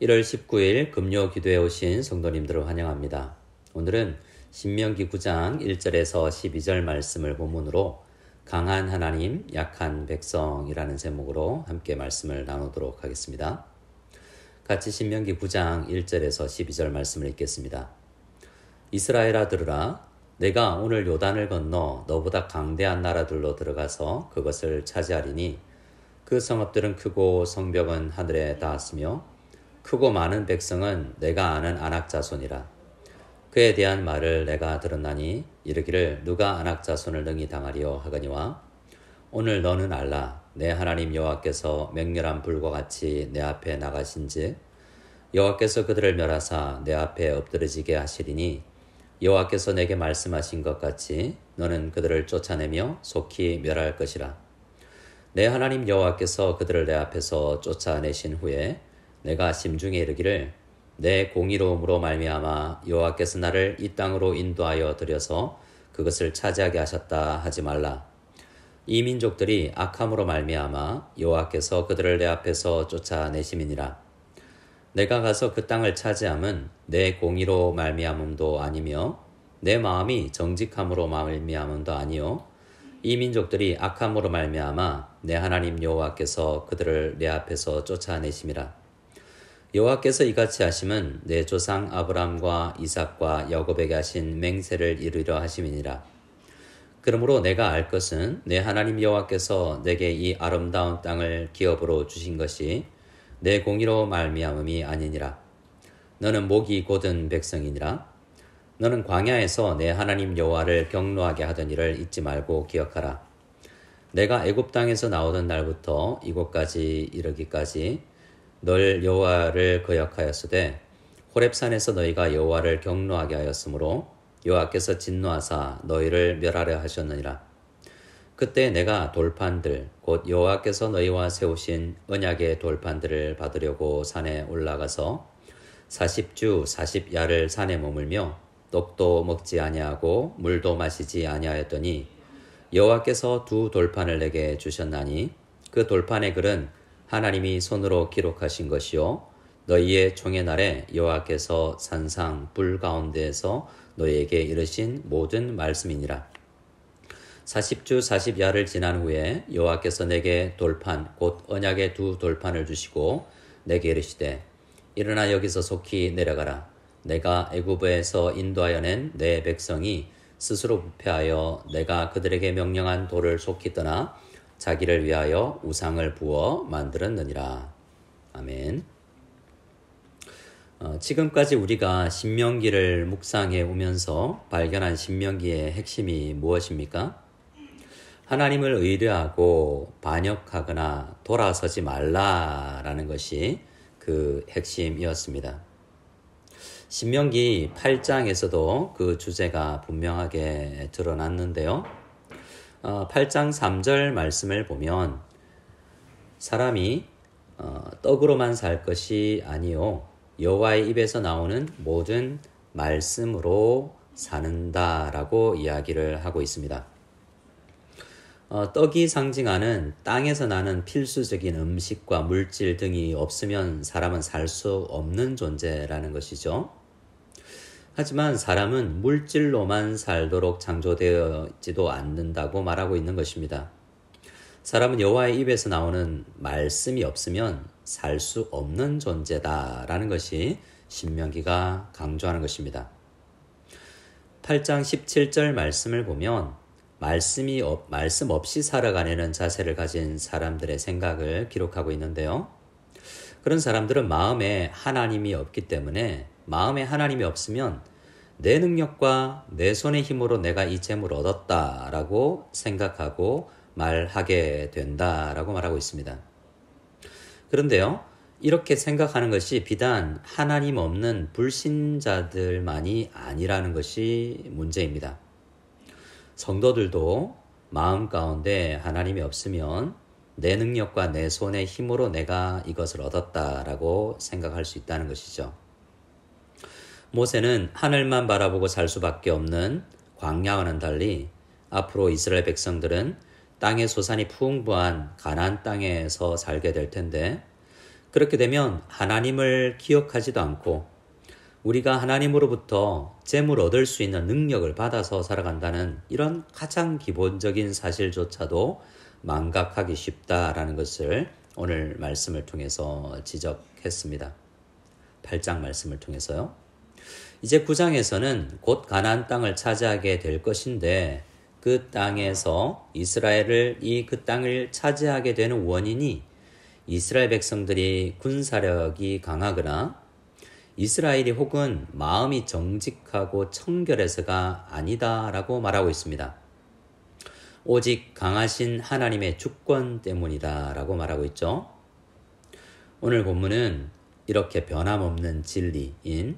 1월 19일 금요 기도에 오신 성도님들을 환영합니다. 오늘은 신명기 9장 1절에서 12절 말씀을 본문으로 강한 하나님, 약한 백성이라는 제목으로 함께 말씀을 나누도록 하겠습니다. 같이 신명기 9장 1절에서 12절 말씀을 읽겠습니다. 이스라엘아 들으라. 내가 오늘 요단을 건너 너보다 강대한 나라들로 들어가서 그것을 차지하리니 그 성읍들은 크고 성벽은 하늘에 닿았으며 크고 많은 백성은 내가 아는 아낙 자손이라. 그에 대한 말을 내가 들었나니 이르기를 누가 아낙 자손을 능히 당하리요 하거니와 오늘 너는 알라. 내 하나님 여호와께서 맹렬한 불과 같이 내 앞에 나가신즉 여호와께서 그들을 멸하사 내 앞에 엎드러지게 하시리니 여호와께서 내게 말씀하신 것 같이 너는 그들을 쫓아내며 속히 멸할 것이라. 내 하나님 여호와께서 그들을 내 앞에서 쫓아내신 후에 내가 심중에 이르기를 내 공의로움으로 말미암아 여호와께서 나를 이 땅으로 인도하여 들여서 그것을 차지하게 하셨다 하지 말라. 이 민족들이 악함으로 말미암아 여호와께서 그들을 내 앞에서 쫓아내심이니라. 내가 가서 그 땅을 차지함은 내 공의로 말미암음도 아니며 내 마음이 정직함으로 말미암음도 아니요 이 민족들이 악함으로 말미암아 내 하나님 여호와께서 그들을 내 앞에서 쫓아내심이라. 여호와께서 이같이 하심은 내 조상 아브람과 이삭과 야곱에게 하신 맹세를 이루려 하심이니라. 그러므로 내가 알 것은 내 하나님 여호와께서 내게 이 아름다운 땅을 기업으로 주신 것이 내 공의로 말미암음이 아니니라. 너는 목이 곧은 백성이니라. 너는 광야에서 내 하나님 여호와를 경노하게 하던 일을 잊지 말고 기억하라. 내가 애굽 땅에서 나오던 날부터 이곳까지 이르기까지 널 여호와를 거역하였으되 호렙산에서 너희가 여호와를 경노하게 하였으므로 여호와께서 진노하사 너희를 멸하려 하셨느니라. 그때 내가 돌판들 곧 여호와께서 너희와 세우신 언약의 돌판들을 받으려고 산에 올라가서 40주 40야를 산에 머물며 떡도 먹지 아니하고 물도 마시지 아니하였더니 여호와께서 두 돌판을 내게 주셨나니 그 돌판의 글은 하나님이 손으로 기록하신 것이요 너희의 총의 날에 여호와께서 산상 불 가운데에서 너희에게 이르신 모든 말씀이니라. 40주 40야를 지난 후에 여호와께서 내게 돌판 곧 언약의 두 돌판을 주시고 내게 이르시되 일어나 여기서 속히 내려가라. 내가 애굽에서 인도하여 낸 내 백성이 스스로 부패하여 내가 그들에게 명령한 돌을 속히 떠나 자기를 위하여 우상을 부어 만들었느니라. 아멘. 지금까지 우리가 신명기를 묵상해 오면서 발견한 신명기의 핵심이 무엇입니까? 하나님을 의뢰하고 반역하거나 돌아서지 말라라는 것이 그 핵심이었습니다. 신명기 8장에서도 그 주제가 분명하게 드러났는데요. 8장 3절 말씀을 보면 사람이 떡으로만 살 것이 아니요 여호와의 입에서 나오는 모든 말씀으로 사는다라고 이야기를 하고 있습니다. 떡이 상징하는 땅에서 나는 필수적인 음식과 물질 등이 없으면 사람은 살 수 없는 존재라는 것이죠. 하지만 사람은 물질로만 살도록 창조되어지도 않는다고 말하고 있는 것입니다. 사람은 여호와의 입에서 나오는 말씀이 없으면 살 수 없는 존재다라는 것이 신명기가 강조하는 것입니다. 8장 17절 말씀을 보면 말씀 없이 살아가려는 자세를 가진 사람들의 생각을 기록하고 있는데요. 그런 사람들은 마음에 하나님이 없기 때문에 마음에 하나님이 없으면 내 능력과 내 손의 힘으로 내가 이 재물을 얻었다라고 생각하고 말하게 된다라고 말하고 있습니다. 그런데요, 이렇게 생각하는 것이 비단 하나님 없는 불신자들만이 아니라는 것이 문제입니다. 성도들도 마음 가운데 하나님이 없으면 내 능력과 내 손의 힘으로 내가 이것을 얻었다라고 생각할 수 있다는 것이죠. 모세는 하늘만 바라보고 살 수밖에 없는 광야와는 달리 앞으로 이스라엘 백성들은 땅의 소산이 풍부한 가나안 땅에서 살게 될 텐데 그렇게 되면 하나님을 기억하지도 않고 우리가 하나님으로부터 재물 얻을 수 있는 능력을 받아서 살아간다는 이런 가장 기본적인 사실조차도 망각하기 쉽다라는 것을 오늘 말씀을 통해서 지적했습니다. 8장 말씀을 통해서요. 이제 9장에서는 곧 가나안 땅을 차지하게 될 것인데 그 땅에서 그 땅을 차지하게 되는 원인이 이스라엘 백성들이 군사력이 강하거나 이스라엘이 혹은 마음이 정직하고 청결해서가 아니다라고 말하고 있습니다. 오직 강하신 하나님의 주권 때문이다라고 말하고 있죠. 오늘 본문은 이렇게 변함없는 진리인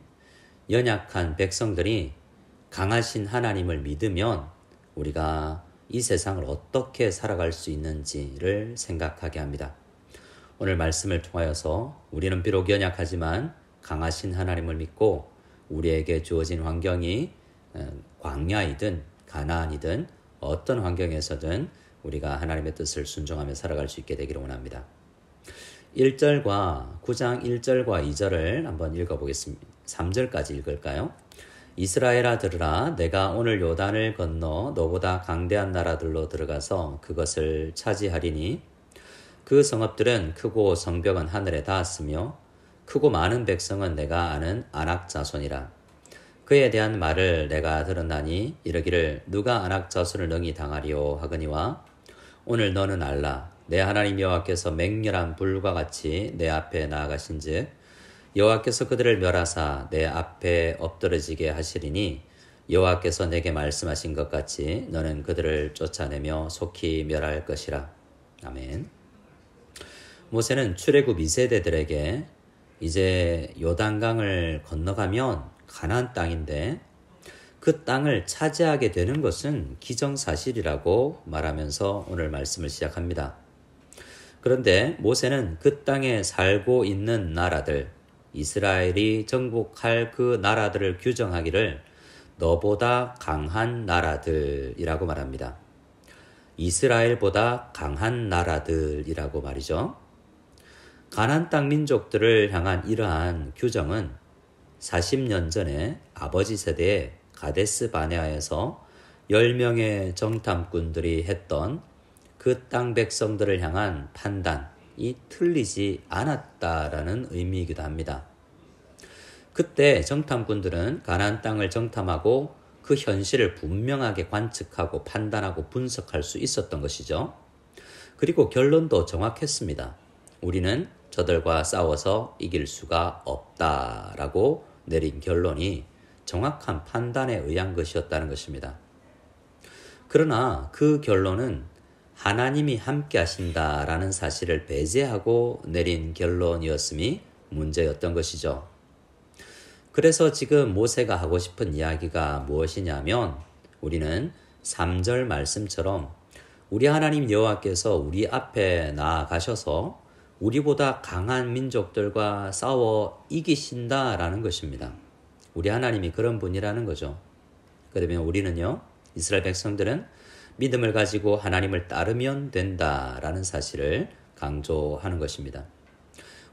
연약한 백성들이 강하신 하나님을 믿으면 우리가 이 세상을 어떻게 살아갈 수 있는지를 생각하게 합니다. 오늘 말씀을 통하여서 우리는 비록 연약하지만 강하신 하나님을 믿고 우리에게 주어진 환경이 광야이든 가나안이든 어떤 환경에서든 우리가 하나님의 뜻을 순종하며 살아갈 수 있게 되기를 원합니다. 9장 1절과 2절을 한번 읽어보겠습니다. 3절까지 읽을까요? 이스라엘아 들으라, 내가 오늘 요단을 건너 너보다 강대한 나라들로 들어가서 그것을 차지하리니 그 성읍들은 크고 성벽은 하늘에 닿았으며 크고 많은 백성은 내가 아는 아낙 자손이라. 그에 대한 말을 내가 들었나니 이르기를 누가 아낙 자손을 능히 당하리오 하거니와 오늘 너는 알라. 내 하나님 여호와께서 맹렬한 불과 같이 내 앞에 나아가신즉 여호와께서 그들을 멸하사 내 앞에 엎드러지게 하시리니 여호와께서 내게 말씀하신 것 같이 너는 그들을 쫓아내며 속히 멸할 것이라. 아멘. 모세는 출애굽 2세대들에게 이제 요단강을 건너가면 가나안 땅인데 그 땅을 차지하게 되는 것은 기정사실이라고 말하면서 오늘 말씀을 시작합니다. 그런데 모세는 그 땅에 살고 있는 나라들, 이스라엘이 정복할 그 나라들을 규정하기를 너보다 강한 나라들이라고 말합니다. 이스라엘보다 강한 나라들이라고 말이죠. 가나안 땅 민족들을 향한 이러한 규정은 40년 전에 아버지 세대의 가데스 바네아에서 10명의 정탐꾼들이 했던 그 땅 백성들을 향한 판단이 틀리지 않았다라는 의미이기도 합니다. 그때 정탐꾼들은 가나안 땅을 정탐하고 그 현실을 분명하게 관측하고 판단하고 분석할 수 있었던 것이죠. 그리고 결론도 정확했습니다. 우리는 저들과 싸워서 이길 수가 없다라고 내린 결론이 정확한 판단에 의한 것이었다는 것입니다. 그러나 그 결론은 하나님이 함께 하신다라는 사실을 배제하고 내린 결론이었음이 문제였던 것이죠. 그래서 지금 모세가 하고 싶은 이야기가 무엇이냐면 우리는 3절 말씀처럼 우리 하나님 여호와께서 우리 앞에 나아가셔서 우리보다 강한 민족들과 싸워 이기신다라는 것입니다. 우리 하나님이 그런 분이라는 거죠. 그러면 우리는요, 이스라엘 백성들은 믿음을 가지고 하나님을 따르면 된다라는 사실을 강조하는 것입니다.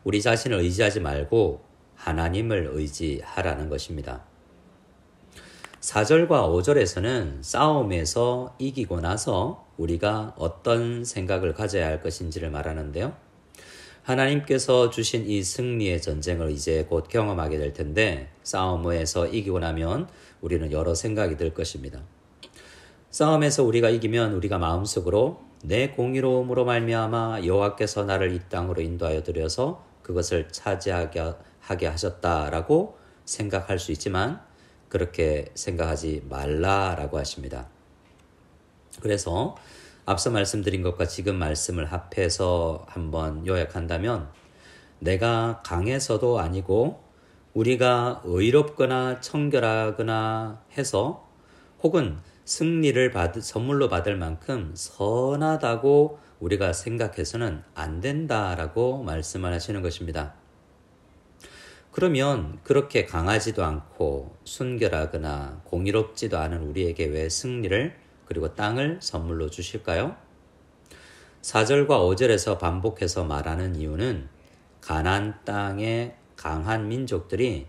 우리 자신을 의지하지 말고 하나님을 의지하라는 것입니다. 4절과 5절에서는 싸움에서 이기고 나서 우리가 어떤 생각을 가져야 할 것인지를 말하는데요. 하나님께서 주신 이 승리의 전쟁을 이제 곧 경험하게 될 텐데 싸움에서 이기고 나면 우리는 여러 생각이 들 것입니다. 싸움에서 우리가 이기면 우리가 마음속으로 내 공의로움으로 말미암아 여호와께서 나를 이 땅으로 인도하여 들여서 그것을 차지하게 하셨다라고 생각할 수 있지만 그렇게 생각하지 말라라고 하십니다. 그래서 앞서 말씀드린 것과 지금 말씀을 합해서 한번 요약한다면 내가 강해서도 아니고 우리가 의롭거나 청결하거나 해서 혹은 승리를 선물로 받을 만큼 선하다고 우리가 생각해서는 안 된다라고 말씀을 하시는 것입니다. 그러면 그렇게 강하지도 않고 순결하거나 공의롭지도 않은 우리에게 왜 승리를 그리고 땅을 선물로 주실까요? 4절과 5절에서 반복해서 말하는 이유는 가나안 땅의 강한 민족들이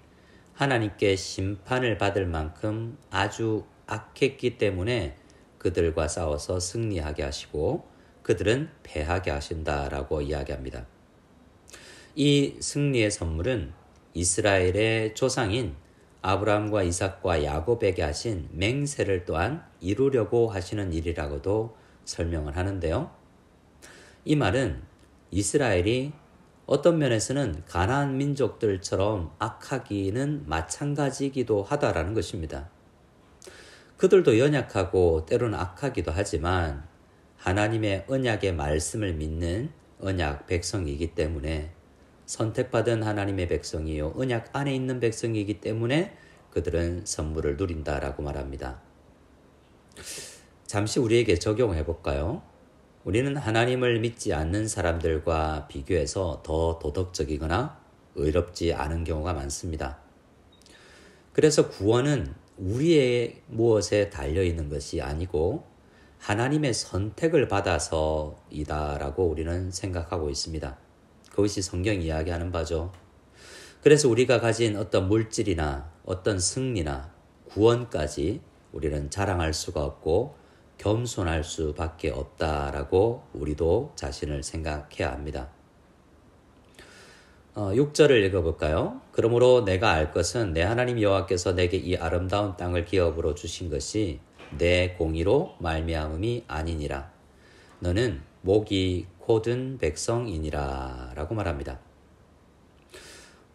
하나님께 심판을 받을 만큼 아주 악했기 때문에 그들과 싸워서 승리하게 하시고 그들은 패하게 하신다라고 이야기합니다. 이 승리의 선물은 이스라엘의 조상인 아브라함과 이삭과 야곱에게 하신 맹세를 또한 이루려고 하시는 일이라고도 설명을 하는데요. 이 말은 이스라엘이 어떤 면에서는 가나안 민족들처럼 악하기는 마찬가지이기도 하다라는 것입니다. 그들도 연약하고 때로는 악하기도 하지만 하나님의 언약의 말씀을 믿는 언약 백성이기 때문에 선택받은 하나님의 백성이요 언약 안에 있는 백성이기 때문에 그들은 선물을 누린다라고 말합니다. 잠시 우리에게 적용해 볼까요? 우리는 하나님을 믿지 않는 사람들과 비교해서 더 도덕적이거나 의롭지 않은 경우가 많습니다. 그래서 구원은 우리의 무엇에 달려있는 것이 아니고 하나님의 선택을 받아서이다라고 우리는 생각하고 있습니다. 그것이 성경이 이야기하는 바죠. 그래서 우리가 가진 어떤 물질이나 어떤 승리나 구원까지 우리는 자랑할 수가 없고 겸손할 수밖에 없다라고 우리도 자신을 생각해야 합니다. 6절을 읽어볼까요? 그러므로 내가 알 것은 내 하나님 여호와께서 내게 이 아름다운 땅을 기업으로 주신 것이 내 공의로 말미암음이 아니니라. 너는 목이 곧은 백성이니라 라고 말합니다.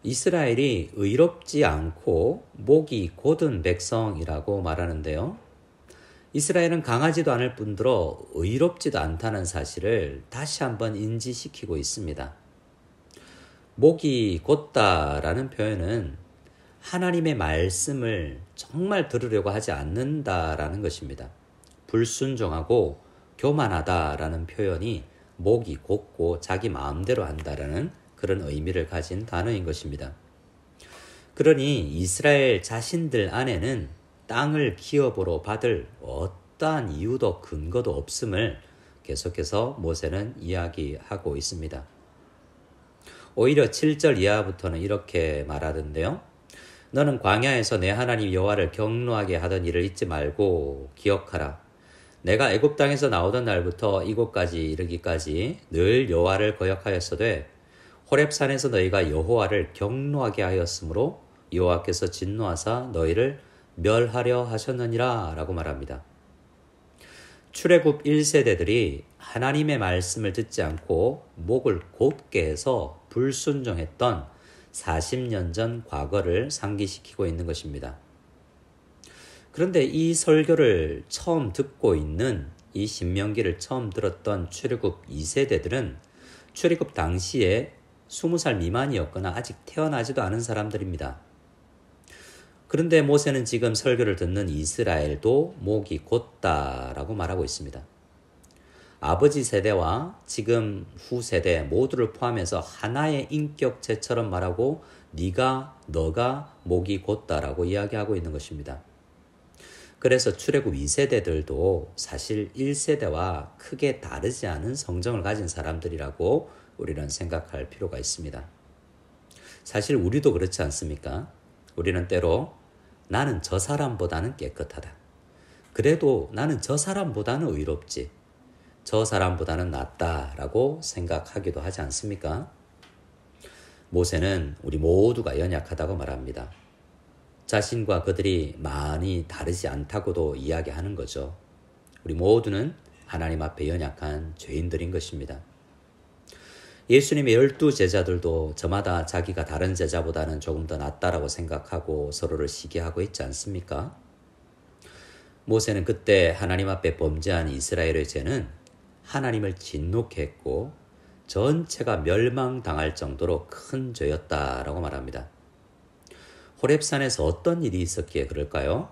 이스라엘이 의롭지 않고 목이 곧은 백성이라고 말하는데요. 이스라엘은 강하지도 않을 뿐더러 의롭지도 않다는 사실을 다시 한번 인지시키고 있습니다. 목이 곧다라는 표현은 하나님의 말씀을 정말 들으려고 하지 않는다라는 것입니다. 불순종하고 교만하다라는 표현이 목이 곧고 자기 마음대로 한다라는 그런 의미를 가진 단어인 것입니다. 그러니 이스라엘 자신들 안에는 땅을 기업으로 받을 어떠한 이유도 근거도 없음을 계속해서 모세는 이야기하고 있습니다. 오히려 7절 이하부터는 이렇게 말하던데요. 너는 광야에서 내 하나님 여호와를 경노하게 하던 일을 잊지 말고 기억하라. 내가 애굽 땅에서 나오던 날부터 이곳까지 이르기까지 늘 여호와를 거역하였으되 호렙산에서 너희가 여호와를 경노하게 하였으므로 여호와께서 진노하사 너희를 멸하려 하셨느니라 라고 말합니다. 출애굽 1세대들이 하나님의 말씀을 듣지 않고 목을 곧게 해서 불순종했던 40년 전 과거를 상기시키고 있는 것입니다. 그런데 이 설교를 처음 듣고 있는 이 신명기를 처음 들었던 출애굽 2세대들은 출애굽 당시에 20살 미만이었거나 아직 태어나지도 않은 사람들입니다. 그런데 모세는 지금 설교를 듣는 이스라엘도 목이 곧다라고 말하고 있습니다. 아버지 세대와 지금 후세대 모두를 포함해서 하나의 인격체처럼 말하고 너가 목이 곧다라고 이야기하고 있는 것입니다. 그래서 출애굽 2세대들도 사실 1세대와 크게 다르지 않은 성정을 가진 사람들이라고 우리는 생각할 필요가 있습니다. 사실 우리도 그렇지 않습니까? 우리는 때로 나는 저 사람보다는 깨끗하다. 그래도 나는 저 사람보다는 의롭지. 저 사람보다는 낫다라고 생각하기도 하지 않습니까? 모세는 우리 모두가 연약하다고 말합니다. 자신과 그들이 많이 다르지 않다고도 이야기하는 거죠. 우리 모두는 하나님 앞에 연약한 죄인들인 것입니다. 예수님의 12제자들도 저마다 자기가 다른 제자보다는 조금 더 낫다라고 생각하고 서로를 시기하고 있지 않습니까? 모세는 그때 하나님 앞에 범죄한 이스라엘의 죄는 하나님을 진노케 했고 전체가 멸망당할 정도로 큰 죄였다라고 말합니다. 호렙산에서 어떤 일이 있었기에 그럴까요?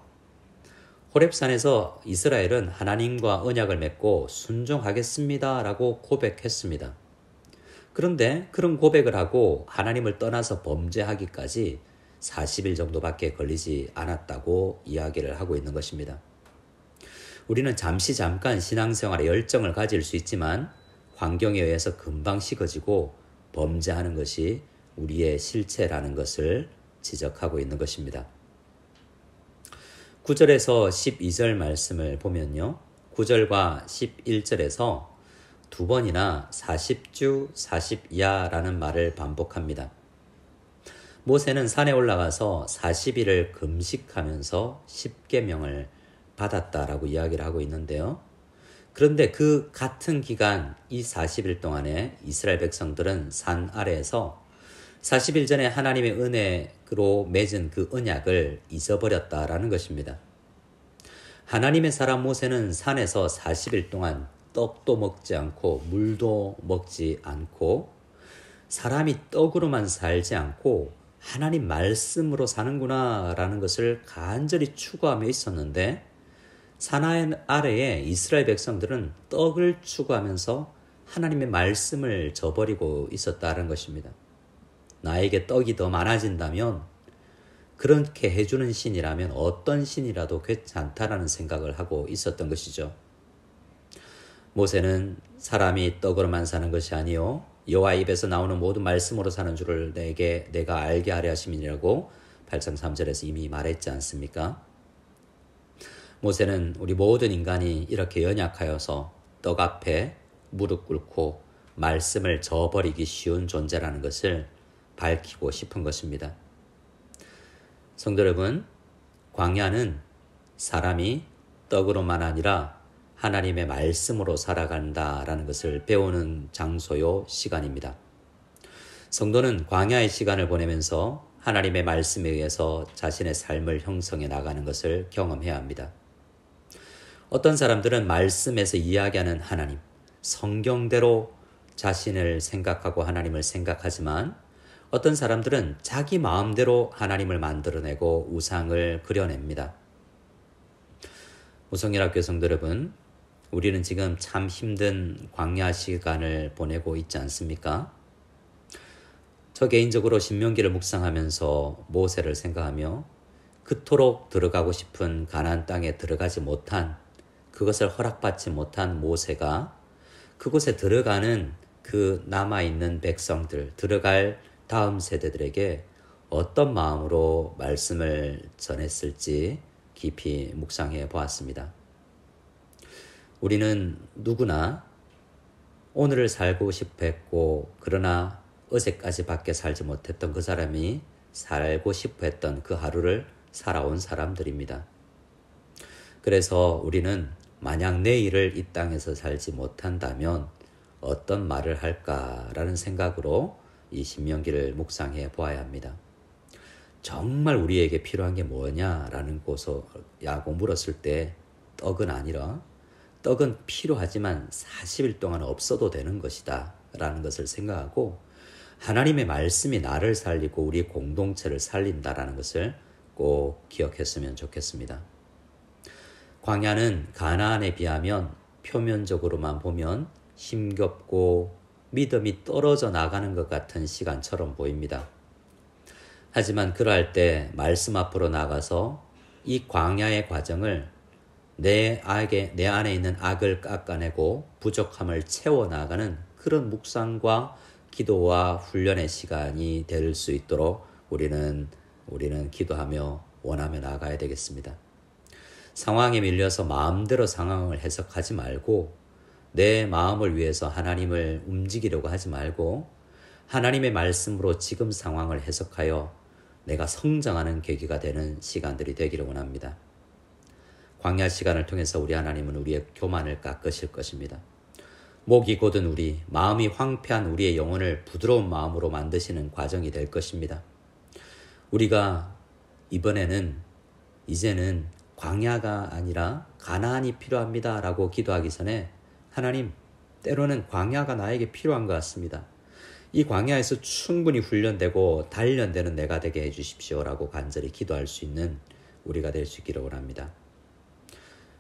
호렙산에서 이스라엘은 하나님과 언약을 맺고 순종하겠습니다라고 고백했습니다. 그런데 그런 고백을 하고 하나님을 떠나서 범죄하기까지 40일 정도밖에 걸리지 않았다고 이야기를 하고 있는 것입니다. 우리는 잠깐 신앙생활에 열정을 가질 수 있지만 환경에 의해서 금방 식어지고 범죄하는 것이 우리의 실체라는 것을 지적하고 있는 것입니다. 9절에서 12절 말씀을 보면요. 9절과 11절에서 두 번이나 40주 40야라는 말을 반복합니다. 모세는 산에 올라가서 40일을 금식하면서 10계명을 받았다라고 이야기를 하고 있는데요. 그런데 그 같은 기간 이 40일 동안에 이스라엘 백성들은 산 아래에서 40일 전에 하나님의 은혜로 맺은 그 언약을 잊어버렸다라는 것입니다. 하나님의 사람 모세는 산에서 40일 동안 떡도 먹지 않고 물도 먹지 않고 사람이 떡으로만 살지 않고 하나님 말씀으로 사는구나 라는 것을 간절히 추구하며 있었는데 산 아래에 이스라엘 백성들은 떡을 추구하면서 하나님의 말씀을 저버리고 있었다는 것입니다. 나에게 떡이 더 많아진다면 그렇게 해주는 신이라면 어떤 신이라도 괜찮다라는 생각을 하고 있었던 것이죠. 모세는 사람이 떡으로만 사는 것이 아니요 여호와 입에서 나오는 모든 말씀으로 사는 줄을 내가 알게 하려 하심이라고 8장 3절에서 이미 말했지 않습니까? 모세는 우리 모든 인간이 이렇게 연약하여서 떡 앞에 무릎 꿇고 말씀을 저버리기 쉬운 존재라는 것을 밝히고 싶은 것입니다. 성도 여러분, 광야는 사람이 떡으로만 아니라 하나님의 말씀으로 살아간다라는 것을 배우는 장소요 시간입니다. 성도는 광야의 시간을 보내면서 하나님의 말씀에 의해서 자신의 삶을 형성해 나가는 것을 경험해야 합니다. 어떤 사람들은 말씀에서 이야기하는 하나님, 성경대로 자신을 생각하고 하나님을 생각하지만 어떤 사람들은 자기 마음대로 하나님을 만들어내고 우상을 그려냅니다. 우성연합교회 성도 여러분, 우리는 지금 참 힘든 광야 시간을 보내고 있지 않습니까? 저 개인적으로 신명기를 묵상하면서 모세를 생각하며 그토록 들어가고 싶은 가나안 땅에 들어가지 못한, 그것을 허락받지 못한 모세가 그곳에 들어가는 그 남아있는 백성들, 들어갈 다음 세대들에게 어떤 마음으로 말씀을 전했을지 깊이 묵상해 보았습니다. 우리는 누구나 오늘을 살고 싶어 했고 그러나 어제까지 밖에 살지 못했던 그 사람이 살고 싶어 했던 그 하루를 살아온 사람들입니다. 그래서 우리는 만약 내일을 이 땅에서 살지 못한다면 어떤 말을 할까라는 생각으로 이 신명기를 묵상해 보아야 합니다. 정말 우리에게 필요한 게 뭐냐라는 야고 물었을 때 떡은 아니라 떡은 필요하지만 40일 동안 없어도 되는 것이다 라는 것을 생각하고 하나님의 말씀이 나를 살리고 우리 공동체를 살린다라는 것을 꼭 기억했으면 좋겠습니다. 광야는 가나안에 비하면 표면적으로만 보면 힘겹고 믿음이 떨어져 나가는 것 같은 시간처럼 보입니다. 하지만 그러할 때 말씀 앞으로 나가서 이 광야의 과정을 내 안에 있는 악을 깎아내고 부족함을 채워나가는 그런 묵상과 기도와 훈련의 시간이 될 수 있도록 우리는 기도하며 원하며 나가야 되겠습니다. 상황에 밀려서 마음대로 상황을 해석하지 말고 내 마음을 위해서 하나님을 움직이려고 하지 말고 하나님의 말씀으로 지금 상황을 해석하여 내가 성장하는 계기가 되는 시간들이 되기를 원합니다. 광야 시간을 통해서 우리 하나님은 우리의 교만을 깎으실 것입니다. 목이 곧은 우리, 마음이 황폐한 우리의 영혼을 부드러운 마음으로 만드시는 과정이 될 것입니다. 우리가 이제는 광야가 아니라 가나안이 필요합니다 라고 기도하기 전에 하나님, 때로는 광야가 나에게 필요한 것 같습니다. 이 광야에서 충분히 훈련되고 단련되는 내가 되게 해주십시오 라고 간절히 기도할 수 있는 우리가 될 수 있기를 원합니다.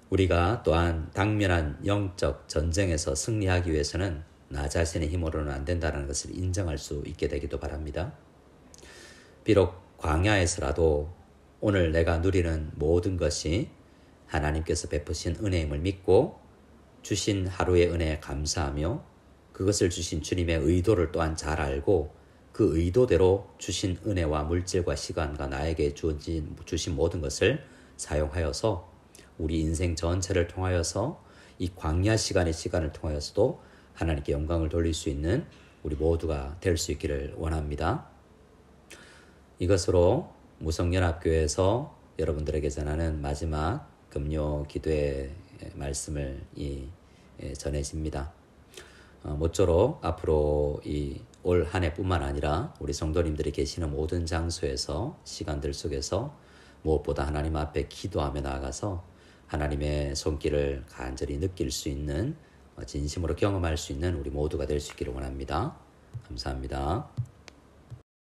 우리가 또한 당면한 영적 전쟁에서 승리하기 위해서는 나 자신의 힘으로는 안 된다는 것을 인정할 수 있게 되기도 바랍니다. 비록 광야에서라도 오늘 내가 누리는 모든 것이 하나님께서 베푸신 은혜임을 믿고 주신 하루의 은혜에 감사하며 그것을 주신 주님의 의도를 또한 잘 알고 그 의도대로 주신 은혜와 물질과 시간과 나에게 주신 모든 것을 사용하여서 우리 인생 전체를 통하여서 이 광야 시간을 통하여서도 하나님께 영광을 돌릴 수 있는 우리 모두가 될 수 있기를 원합니다. 이것으로 무성연합교회에서 여러분들에게 전하는 마지막 금요 기도의 말씀을 전해집니다. 모쪼록 앞으로 이 올 한 해뿐만 아니라 우리 성도님들이 계시는 모든 장소에서 시간들 속에서 무엇보다 하나님 앞에 기도하며 나아가서 하나님의 손길을 간절히 느낄 수 있는 진심으로 경험할 수 있는 우리 모두가 될 수 있기를 원합니다. 감사합니다.